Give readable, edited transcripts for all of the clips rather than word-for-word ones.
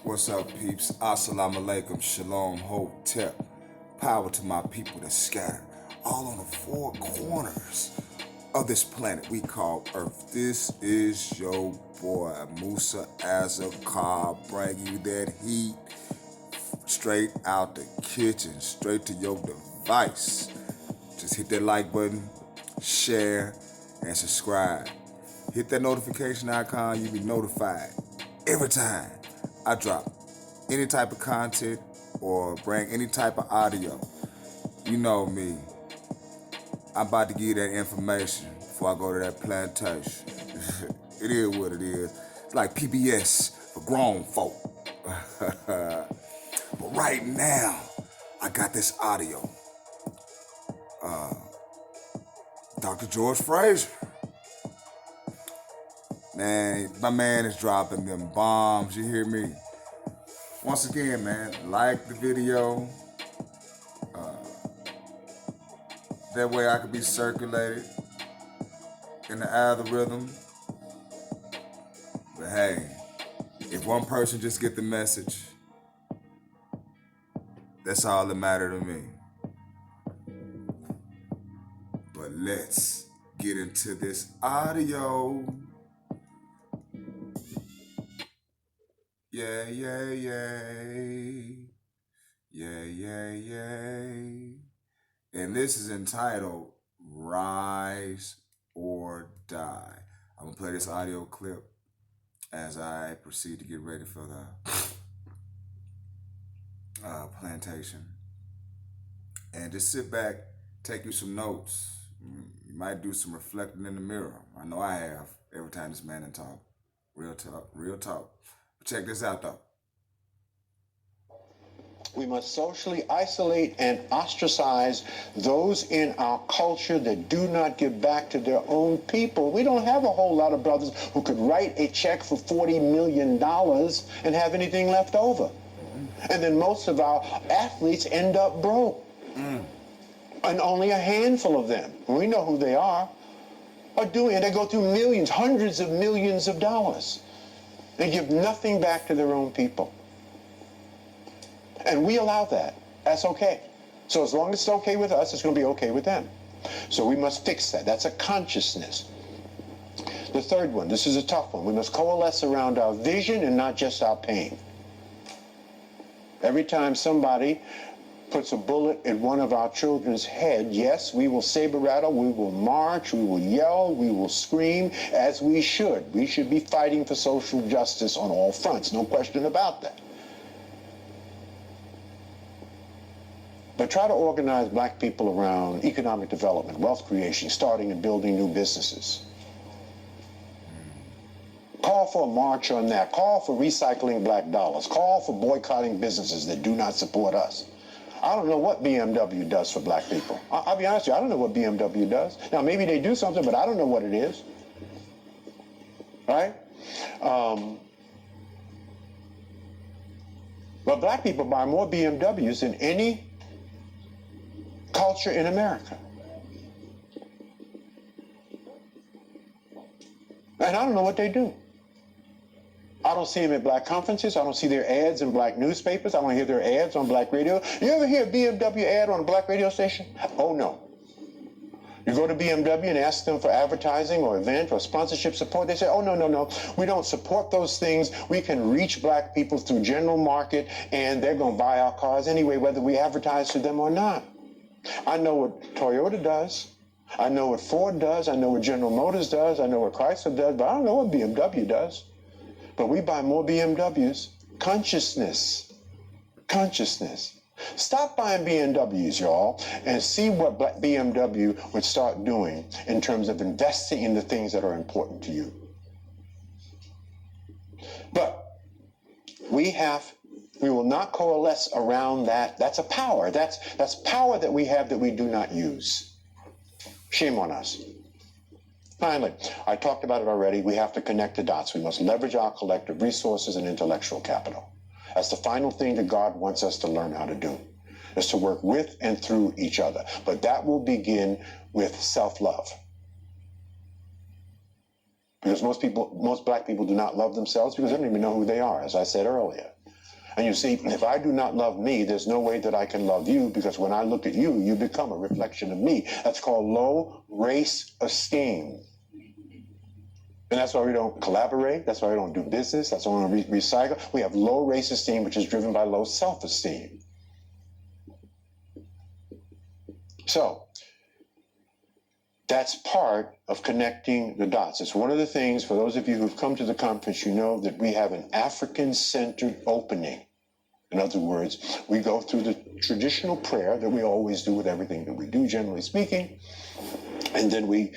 What's up, peeps? Assalamu alaikum, shalom, hotep. Power to my people that scattered all on the four corners of this planet we call Earth. This is your boy, Musa Azakar, bringing you that heat straight out the kitchen, straight to your device. Just hit that like button, share, and subscribe. Hit that notification icon, you'll be notified every time I drop any type of content or bring any type of audio. You know me. I'm about to give you that information before I go to that plantation. It is what it is. It's like PBS for grown folk. But right now, I got this audio. Dr. George Fraser. Man, my man is dropping them bombs, you hear me? Once again, man, like the video. That way I could be circulated in the algorithm. But hey, if one person just get the message, that's all that matters to me. But let's get into this audio. Yeah, yeah, yeah. Yeah, yeah, yeah. And this is entitled Rise or Die. I'm gonna play this audio clip as I proceed to get ready for the plantation. And just sit back, take you some notes. You might do some reflecting in the mirror. I know I have every time this man talk. Real talk, real talk. But check this out though. We must socially isolate and ostracize those in our culture that do not give back to their own people. We don't have a whole lot of brothers who could write a check for $40 million and have anything left over. And then most of our athletes end up broke. And only a handful of them, we know who they are doing it. They go through millions, hundreds of millions of dollars. They give nothing back to their own people. And we allow that. That's okay. So as long as it's okay with us, it's going to be okay with them. So we must fix that. That's a consciousness. The third one, this is a tough one. We must coalesce around our vision and not just our pain. Every time somebody puts a bullet in one of our children's head, yes, we will saber rattle, we will march, we will yell, we will scream, as we should. We should be fighting for social justice on all fronts, no question about that. But try to organize black people around economic development, wealth creation, starting and building new businesses. Call for a march on that. Call for recycling black dollars. Call for boycotting businesses that do not support us. I don't know what BMW does for black people. I'll be honest with you, I don't know what BMW does. Now, maybe they do something, but I don't know what it is. Right? But black people buy more BMWs than any culture in America. And I don't know what they do. I don't see them at black conferences. I don't see their ads in black newspapers. I don't hear their ads on black radio. You ever hear a BMW ad on a black radio station? Oh, no. You go to BMW and ask them for advertising or event or sponsorship support. They say, oh, no, no, no. We don't support those things. We can reach black people through general market, and they're going to buy our cars anyway, whether we advertise to them or not. I know what Toyota does. I know what Ford does. I know what General Motors does. I know what Chrysler does, but I don't know what BMW does. But we buy more BMWs. Consciousness. Consciousness. Stop buying BMWs, y'all, and see what BMW would start doing in terms of investing in the things that are important to you. But we will not coalesce around that. That's a power. That's power that we have that we do not use. Shame on us. Finally, I talked about it already. We have to connect the dots. We must leverage our collective resources and intellectual capital. That's the final thing that God wants us to learn how to do, is to work with and through each other. But that will begin with self-love. Because most black people do not love themselves because they don't even know who they are, as I said earlier. And you see, if I do not love me, there's no way that I can love you, because when I look at you, you become a reflection of me. That's called low race esteem. And that's why we don't collaborate. That's why we don't do business. That's why we recycle. We have low race esteem, which is driven by low self-esteem. So that's part of connecting the dots. It's one of the things, for those of you who've come to the conference, you know that we have an African-centered opening. In other words, we go through the traditional prayer that we always do with everything that we do, generally speaking. And then we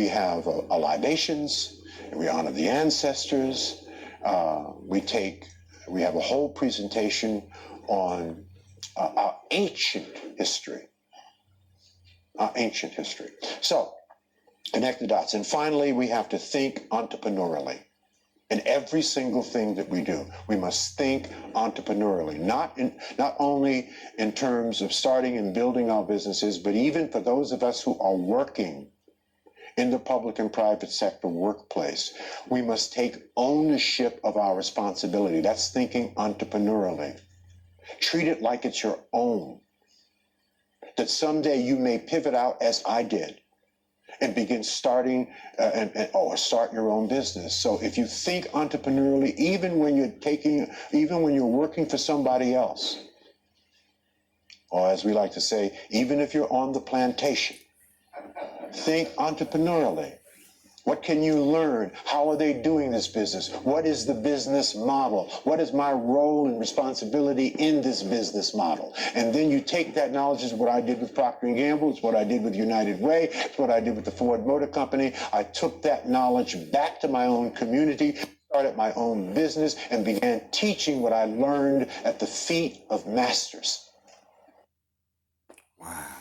have a libations, and we honor the ancestors. We have a whole presentation on our ancient history. So, connect the dots. And finally, we have to think entrepreneurially. In every single thing that we do, we must think entrepreneurially, not only in terms of starting and building our businesses, but even for those of us who are working in the public and private sector workplace, we must take ownership of our responsibility. That's thinking entrepreneurially. Treat it like it's your own. That someday you may pivot out, as I did, and begin starting or start your own business. So if you think entrepreneurially, even when you're working for somebody else, or as we like to say, even if you're on the plantation, think entrepreneurially. What can you learn? How are they doing this business? What is the business model? What is my role and responsibility in this business model? And then you take that knowledge. Is what I did with Procter & Gamble. It's what I did with United Way. It's what I did with the Ford Motor Company. I took that knowledge back to my own community, started my own business, and began teaching what I learned at the feet of masters. Wow.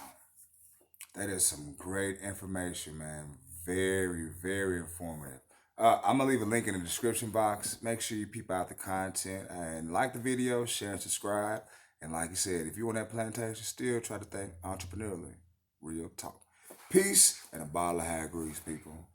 That is some great information, man. Very, very informative. I'm gonna leave a link in the description box. Make sure you peep out the content and like the video, share and subscribe. And like you said, if you want that plantation, still try to think entrepreneurially. Real talk. Peace and a bottle of high grease, people.